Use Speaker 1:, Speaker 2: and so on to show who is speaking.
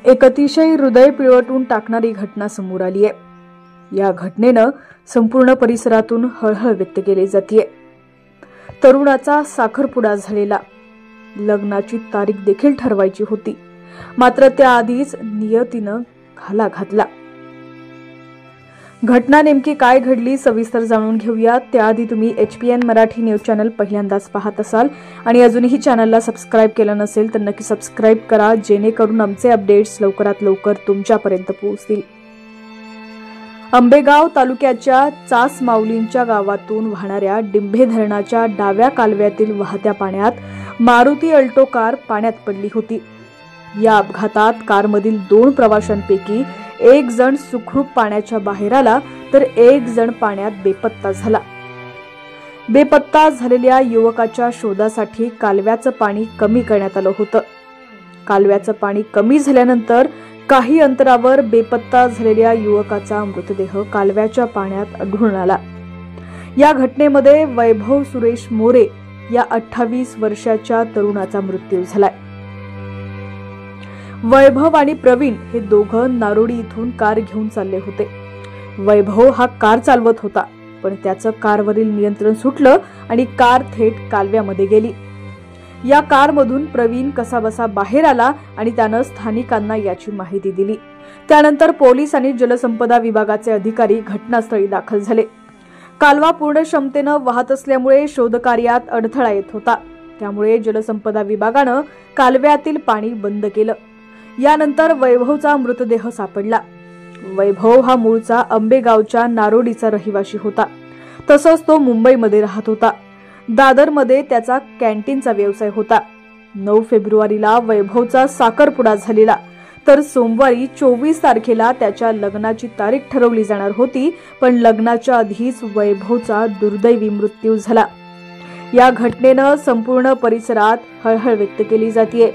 Speaker 1: एक अतिशय हृदय पिळवटून टाकणारी घटना समोर आली आहे। या घटनेनं संपूर्ण परिसरातून हळहळ व्यक्त केली जाते। तरुणाचा साखरपुडा झालेला, लग्नाची तारीख देखील ठरवायची होती, मात्र त्याआधीच नियतीनं घाला घातला। घटना नेमकी काय घडली सविस्तर जाणून घेऊया। त्याआधी तुम्ही HPN मराठी न्यूज चॅनल पहिल्यांदाच पाहत असाल आणि अजूनही चॅनलला सबस्क्राइब केलं नसेल तर नक्की सबस्क्राइब करा, जेणेकरून आमचे अपडेट्स लवकरात लवकर तुमच्यापर्यंत पोहोचतील। आंबेगाव तालुक्याच्या चास माऊलींच्या गावातून वाहणाऱ्या डिंभे धरणाच्या डाव्या कालव्यातील वाहत्या पाण्यात मारुती अल्टो कार पाण्यात पडली होती। या अपघातात कारमधील 2 प्रवाशांपैकी एक जण सुखरूप पाण्याच्या बाहेर आला तर एक जण पाण्यात बेपत्ता झाला। बेपत्ता झालेल्या युवकाच्या शोधासाठी कालव्याचं पाणी कमी करण्यात आलं होतं। कालव्याचं पाणी कमी झाल्यानंतर काही अंतरावर बेपत्ता झालेल्या युवकाचा मृतदेह कालव्याच्या पाण्यात आढळून आला। या घटनेमध्ये वैभव सुरेश मोरे या 28 वर्षाच्या तरुणाचा मृत्यू झालाय। वैभव आणि प्रवीण हे दोघं नारोडी इथून कार घेऊन चालले होते। वैभव हा कार चालवत होता, पण त्याचं कारवरील नियंत्रण सुटलं आणि कार थेट कालव्यामध्ये गेली। या कारमधून प्रवीण कसाबसा बाहेर आला आणि त्यानं स्थानिकांना याची माहिती दिली। त्यानंतर पोलीस आणि जलसंपदा विभागाचे अधिकारी घटनास्थळी दाखल झाले। कालवा पूर्ण क्षमतेनं वाहत असल्यामुळे शोधकार्यात अडथळा येत होता, त्यामुळे जलसंपदा विभागानं कालव्यातील पाणी बंद केलं। यानंतर वैभवचा मृतदेह सापडला। वैभव हा मूळचा आंबेगावच्या नारोडीचा रहिवासी होता, तसंच तो मुंबईमध्ये राहत होता। दादरमध्ये त्याचा कॅन्टीनचा व्यवसाय होता। 9 फेब्रुवारीला वैभवचा साखरपुडा झालेला, तर सोमवारी 24 तारखेला त्याच्या लग्नाची तारीख ठरवली जाणार होती, पण लग्नाच्या आधीच वैभवचा दुर्दैवी मृत्यू झाला। या घटनेनं संपूर्ण परिसरात हळहळ व्यक्त केली जाते।